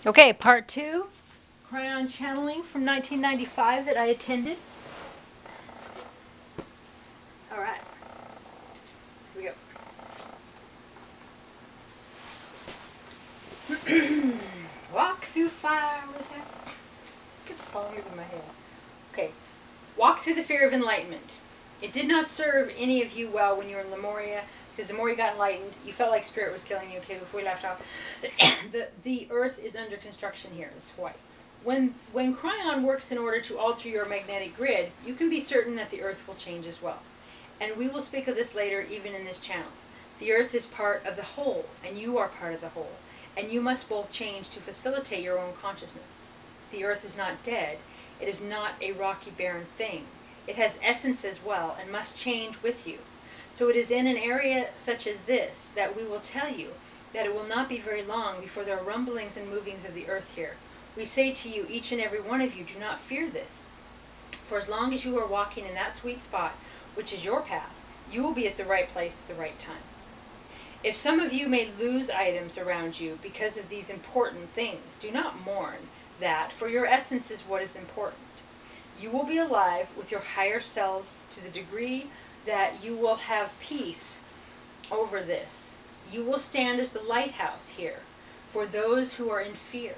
Okay, part two, KRYON channeling from 1995 that I attended. All right, here we go. Walk through fire. What is that? Good song is in my head. Okay, walk through the fear of enlightenment. It did not serve any of you well when you were in Lemuria, because the more you got enlightened, you felt like spirit was killing you. Okay, before we left off, the earth is under construction here. That's why. When KRYON works in order to alter your magnetic grid, you can be certain that the earth will change as well. And we will speak of this later, even in this channel. The earth is part of the whole, and you are part of the whole. And you must both change to facilitate your own consciousness. The earth is not dead. It is not a rocky, barren thing. It has essence as well, and must change with you. So it is in an area such as this that we will tell you that it will not be very long before there are rumblings and movings of the earth here. We say to you, each and every one of you, do not fear this. For as long as you are walking in that sweet spot, which is your path, you will be at the right place at the right time. If some of you may lose items around you because of these important things, do not mourn that, for your essence is what is important. You will be alive with your higher selves to the degree that you will have peace over this. You will stand as the lighthouse here for those who are in fear,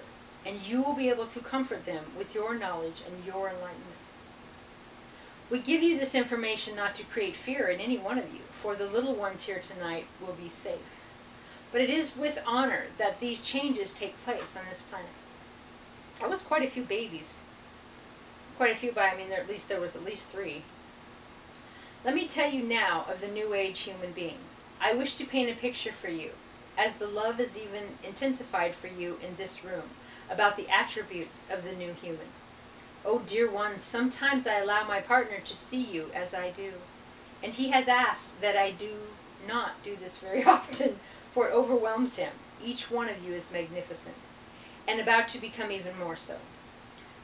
and you will be able to comfort them with your knowledge and your enlightenment. We give you this information not to create fear in any one of you, for the little ones here tonight will be safe. But it is with honor that these changes take place on this planet. That was quite a few babies. Quite a few, but I mean there was at least 3. Let me tell you now of the New Age human being. I wish to paint a picture for you, as the love is even intensified for you in this room, about the attributes of the new human. Oh, dear ones, sometimes I allow my partner to see you as I do, and he has asked that I do not do this very often, for it overwhelms him. Each one of you is magnificent, and about to become even more so.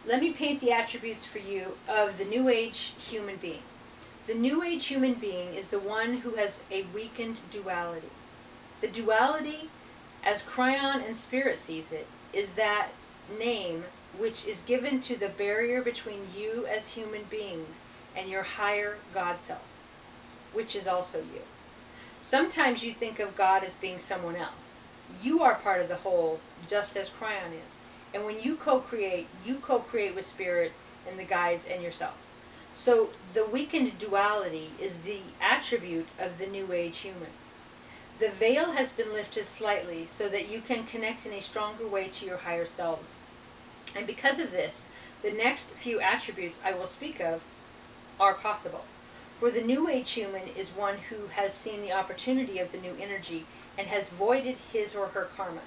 Let me paint the attributes for you of the New Age human being. The New Age human being is the one who has a weakened duality. The duality, as KRYON and Spirit sees it, is that name which is given to the barrier between you as human beings and your higher God self, which is also you. Sometimes you think of God as being someone else. You are part of the whole, just as KRYON is. And when you co-create with Spirit and the guides and yourself. So the weakened duality is the attribute of the New Age human. The veil has been lifted slightly so that you can connect in a stronger way to your higher selves. And because of this, the next few attributes I will speak of are possible. For the New Age human is one who has seen the opportunity of the new energy and has voided his or her karma.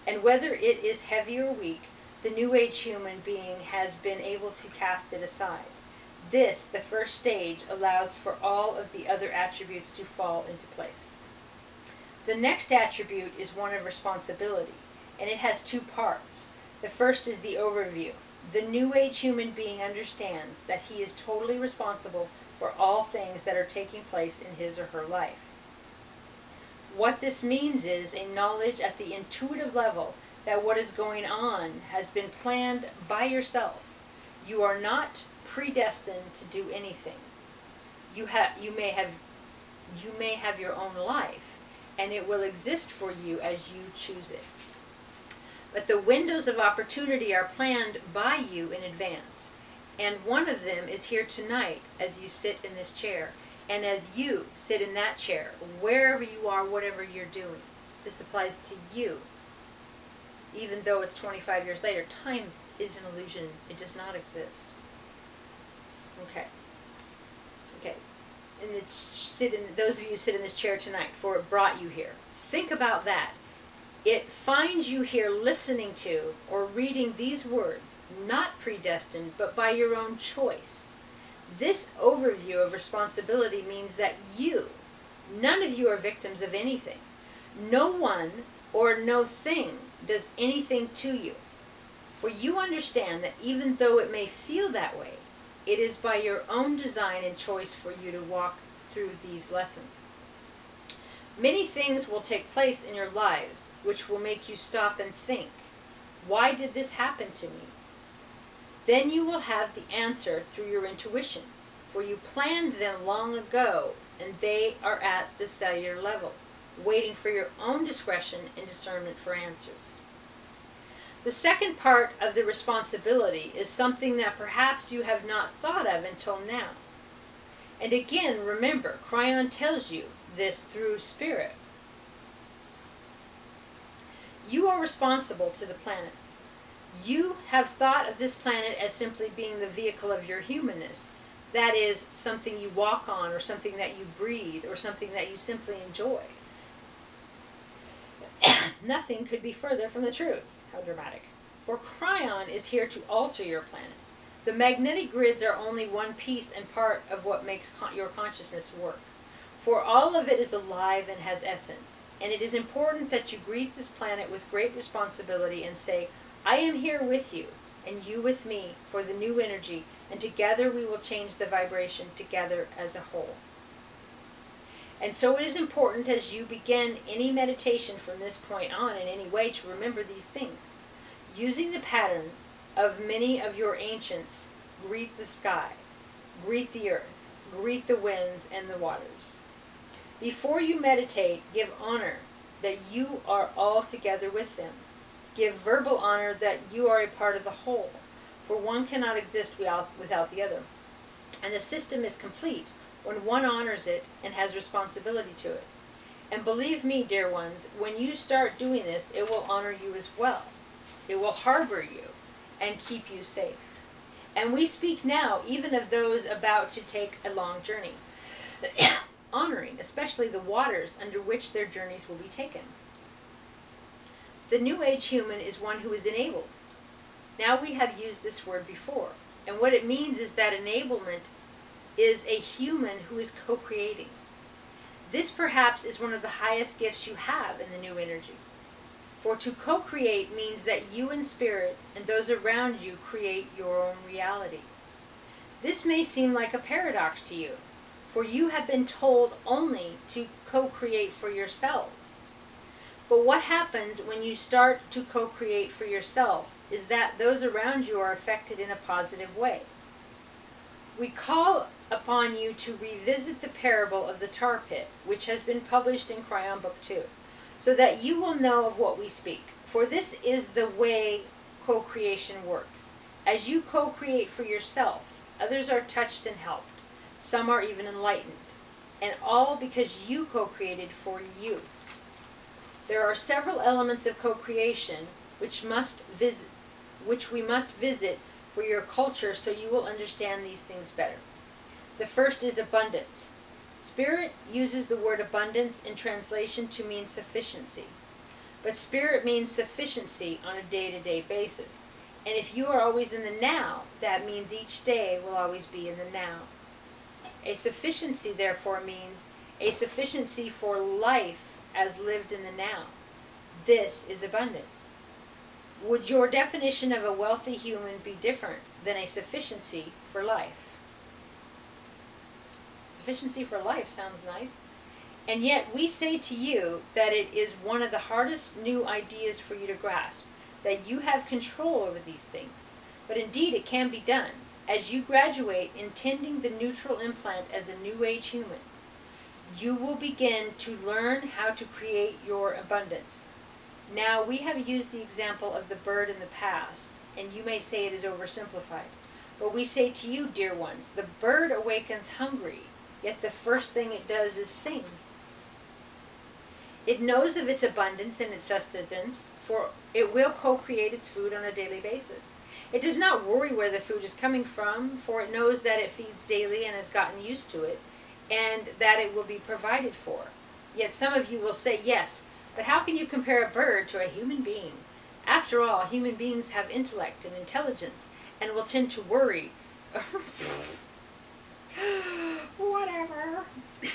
And whether it is heavy or weak, the New Age human being has been able to cast it aside. This, the first stage, allows for all of the other attributes to fall into place. The next attribute is one of responsibility, and it has 2 parts. The first is the overview. The New Age human being understands that he is totally responsible for all things that are taking place in his or her life. What this means is a knowledge at the intuitive level that what is going on has been planned by yourself. You are not predestined to do anything. You may have your own life, and it will exist for you as you choose it. But the windows of opportunity are planned by you in advance, and one of them is here tonight as you sit in this chair, and as you sit in that chair, wherever you are, whatever you're doing. This applies to you. Even though it's 25 years later, time is an illusion. It does not exist. Okay. And those of you who sit in this chair tonight, for it brought you here. Think about that. It finds you here listening to or reading these words, not predestined, but by your own choice. This overview of responsibility means that none of you are victims of anything. No one or no thing does anything to you. For you understand that even though it may feel that way, it is by your own design and choice for you to walk through these lessons. Many things will take place in your lives which will make you stop and think. Why did this happen to me? Then you will have the answer through your intuition, for you planned them long ago, and they are at the cellular level, waiting for your own discretion and discernment for answers. The second part of the responsibility is something that perhaps you have not thought of until now. And again, remember, KRYON tells you this through spirit. You are responsible to the planet. You have thought of this planet as simply being the vehicle of your humanness. That is, something you walk on, or something that you breathe, or something that you simply enjoy. Nothing could be further from the truth. How dramatic. For KRYON is here to alter your planet. The magnetic grids are only one piece and part of what makes your consciousness work. For all of it is alive and has essence. And it is important that you greet this planet with great responsibility and say, I am here with you, and you with me, for the new energy, and together we will change the vibration together as a whole. And so it is important as you begin any meditation from this point on in any way to remember these things. Using the pattern of many of your ancients, greet the sky, greet the earth, greet the winds and the waters. Before you meditate, give honor that you are all together with them. Give verbal honor that you are a part of the whole, for one cannot exist without the other. And the system is complete when one honors it and has responsibility to it. And believe me, dear ones, when you start doing this, it will honor you as well. It will harbor you and keep you safe. And we speak now even of those about to take a long journey, honoring especially the waters under which their journeys will be taken. The New Age human is one who is enabled. Now we have used this word before, and what it means is that enablement is a human who is co-creating. This perhaps is one of the highest gifts you have in the new energy. For to co-create means that you in spirit and those around you create your own reality. This may seem like a paradox to you, for you have been told only to co-create for yourselves. But what happens when you start to co-create for yourself is that those around you are affected in a positive way. We call upon you to revisit the parable of the tar pit, which has been published in KRYON Book 2, so that you will know of what we speak. For this is the way co-creation works. As you co-create for yourself, others are touched and helped. Some are even enlightened. And all because you co-created for you. There are several elements of co-creation which we must visit for your culture so you will understand these things better. The first is abundance. Spirit uses the word abundance in translation to mean sufficiency. But spirit means sufficiency on a day-to-day basis. And if you are always in the now, that means each day will always be in the now. A sufficiency, therefore, means a sufficiency for life as lived in the now. This is abundance. Would your definition of a wealthy human be different than a sufficiency for life? Sufficiency for life sounds nice. And yet we say to you that it is one of the hardest new ideas for you to grasp, that you have control over these things. But indeed it can be done. As you graduate intending the neutral implant as a new age human, you will begin to learn how to create your abundance. Now, we have used the example of the bird in the past, and you may say it is oversimplified. But we say to you, dear ones, the bird awakens hungry, yet the first thing it does is sing. It knows of its abundance and its sustenance, for it will co-create its food on a daily basis. It does not worry where the food is coming from, for it knows that it feeds daily and has gotten used to it, and that it will be provided for. Yet some of you will say, yes, but how can you compare a bird to a human being? After all, human beings have intellect and intelligence, and will tend to worry. Whatever.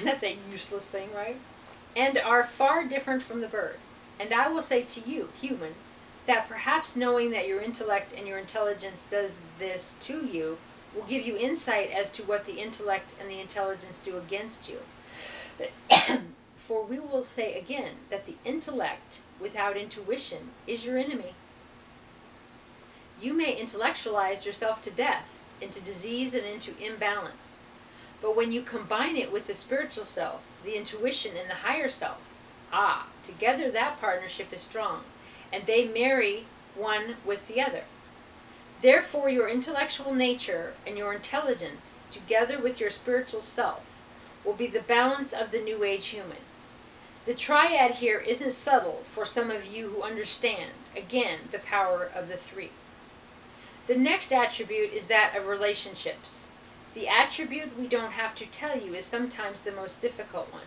That's a useless thing, right? And are far different from the bird. And I will say to you, human, that perhaps knowing that your intellect and your intelligence does this to you will give you insight as to what the intellect and the intelligence do against you. For we will say again that the intellect without intuition is your enemy. You may intellectualize yourself to death, into disease and into imbalance. But when you combine it with the spiritual self, the intuition and the higher self, together that partnership is strong, and they marry one with the other. Therefore, your intellectual nature and your intelligence, together with your spiritual self, will be the balance of the New Age human. The triad here isn't subtle for some of you who understand, again, the power of the three. The next attribute is that of relationships. The attribute we don't have to tell you is sometimes the most difficult one.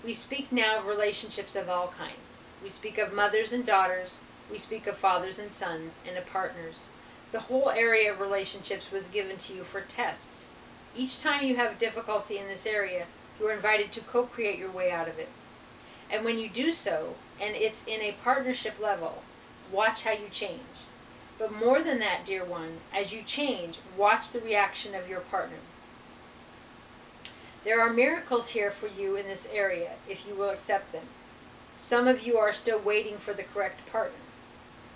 We speak now of relationships of all kinds. We speak of mothers and daughters. We speak of fathers and sons, and of partners. The whole area of relationships was given to you for tests. Each time you have difficulty in this area, you are invited to co-create your way out of it. And when you do so, and it's in a partnership level, watch how you change. But more than that, dear one, as you change, watch the reaction of your partner. There are miracles here for you in this area, if you will accept them. Some of you are still waiting for the correct partner.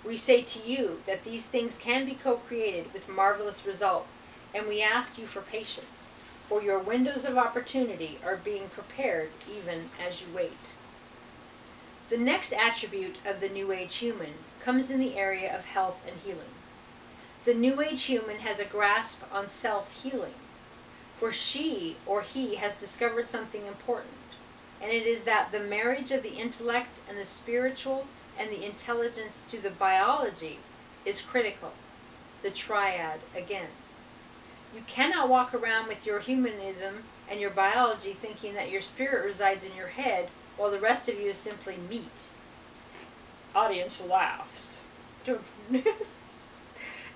We say to you that these things can be co-created with marvelous results, and we ask you for patience, for your windows of opportunity are being prepared even as you wait. The next attribute of the New Age human comes in the area of health and healing. The New Age human has a grasp on self-healing, for she or he has discovered something important, and it is that the marriage of the intellect and the spiritual and the intelligence to the biology is critical. The triad again. You cannot walk around with your humanism and your biology thinking that your spirit resides in your head while the rest of you is simply meat. Audience laughs.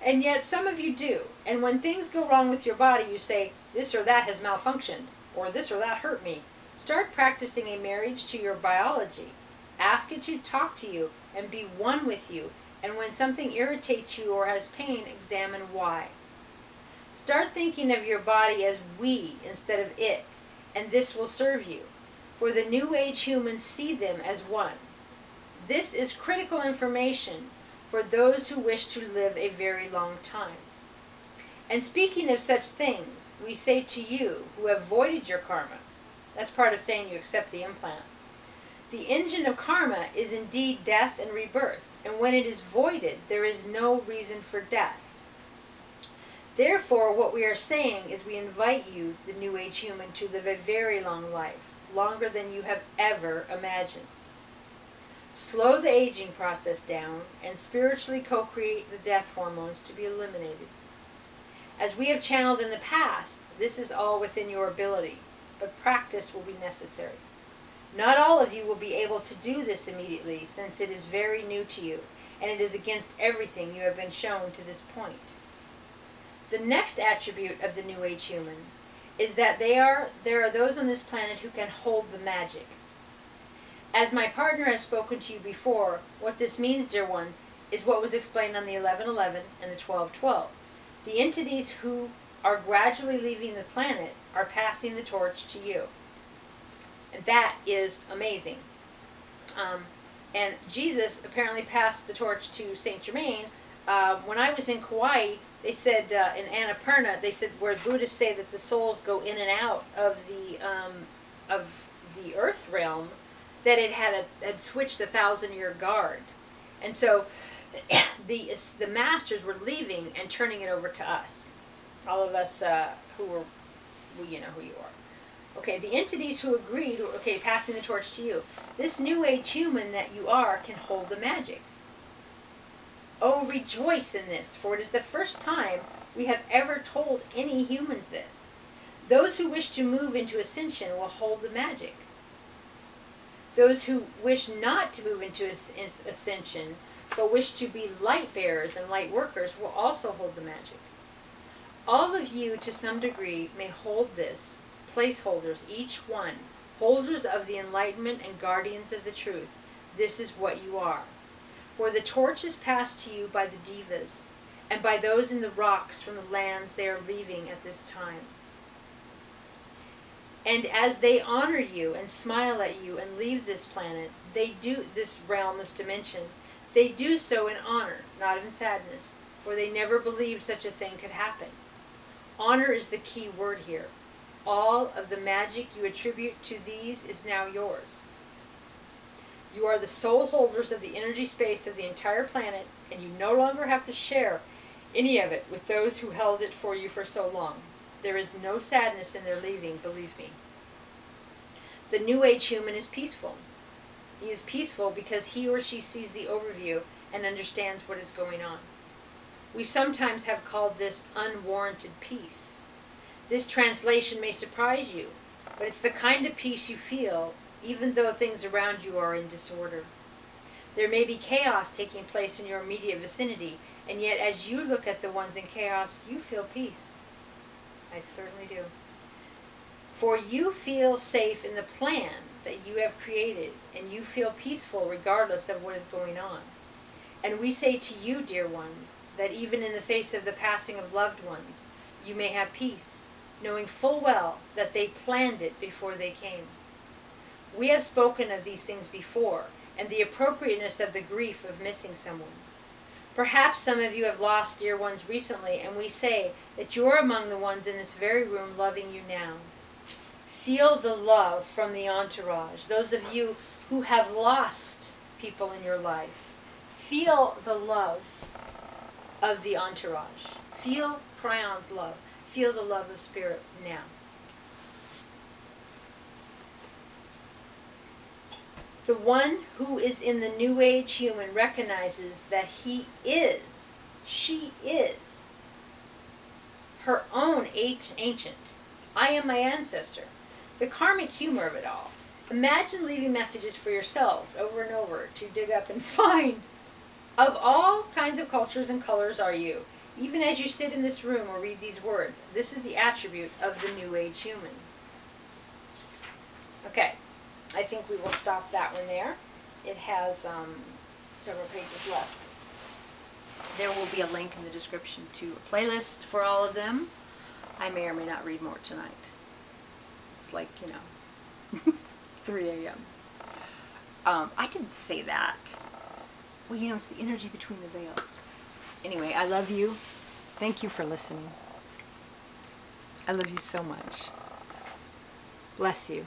And yet some of you do. And when things go wrong with your body, you say, this or that has malfunctioned, or this or that hurt me. Start practicing a marriage to your biology. Ask it to talk to you and be one with you. And when something irritates you or has pain, examine why. Start thinking of your body as we instead of it, and this will serve you. For the New Age humans see them as one. This is critical information for those who wish to live a very long time. And speaking of such things, we say to you who have voided your karma, that's part of saying you accept the implant. The engine of karma is indeed death and rebirth, and when it is voided, there is no reason for death. Therefore, what we are saying is we invite you, the New Age human, to live a very long life, longer than you have ever imagined. Slow the aging process down and spiritually co-create the death hormones to be eliminated. As we have channeled in the past, this is all within your ability, but practice will be necessary. Not all of you will be able to do this immediately, since it is very new to you, and it is against everything you have been shown to this point. The next attribute of the New Age human is that there are those on this planet who can hold the magic. As my partner has spoken to you before, what this means, dear ones, is what was explained on the 11:11 and the 12:12. The entities who are gradually leaving the planet are passing the torch to you. And that is amazing. And Jesus apparently passed the torch to Saint Germain. When I was in Kauai, they said, in Annapurna, they said where Buddhists say that the souls go in and out of the earth realm, that it had switched a 1,000-year guard. And so the masters were leaving and turning it over to us. All of us who were, well, you know who you are. Okay, the entities who agreed, okay, passing the torch to you. This New Age human that you are can hold the magic. Oh, rejoice in this, for it is the first time we have ever told any humans this. Those who wish to move into ascension will hold the magic. Those who wish not to move into ascension, but wish to be light bearers and light workers, will also hold the magic. All of you, to some degree, may hold this, placeholders, each one, holders of the enlightenment and guardians of the truth. This is what you are. For the torch is passed to you by the divas, and by those in the rocks from the lands they are leaving at this time. And as they honor you and smile at you and leave this planet, they do, this realm, this dimension, they do so in honor, not in sadness. or they never believed such a thing could happen. Honor is the key word here. All of the magic you attribute to these is now yours. You are the sole holders of the energy space of the entire planet, and you no longer have to share any of it with those who held it for you for so long. There is no sadness in their leaving, believe me. The New Age human is peaceful. He is peaceful because he or she sees the overview and understands what is going on. We sometimes have called this unwarranted peace. This translation may surprise you, but it's the kind of peace you feel even though things around you are in disorder. There may be chaos taking place in your immediate vicinity, and yet as you look at the ones in chaos, you feel peace. I certainly do. For you feel safe in the plan that you have created, and you feel peaceful regardless of what is going on. And we say to you, dear ones, that even in the face of the passing of loved ones, you may have peace, knowing full well that they planned it before they came. We have spoken of these things before, and the appropriateness of the grief of missing someone. Perhaps some of you have lost dear ones recently, and we say that you are among the ones in this very room loving you now. Feel the love from the entourage, those of you who have lost people in your life. Feel the love of the entourage. Feel KRYON's love. Feel the love of Spirit now. The one who is in the New Age human recognizes that he is, she is, her own ancient. I am my ancestor. The karmic humor of it all. Imagine leaving messages for yourselves over and over to dig up and find. Of all kinds of cultures and colors are you. Even as you sit in this room or read these words, this is the attribute of the New Age human. Okay. I think we will stop that one there. It has several pages left. There will be a link in the description to a playlist for all of them. I may or may not read more tonight. It's like, 3 a.m. I didn't say that. Well, it's the energy between the veils. Anyway, I love you. Thank you for listening. I love you so much. Bless you.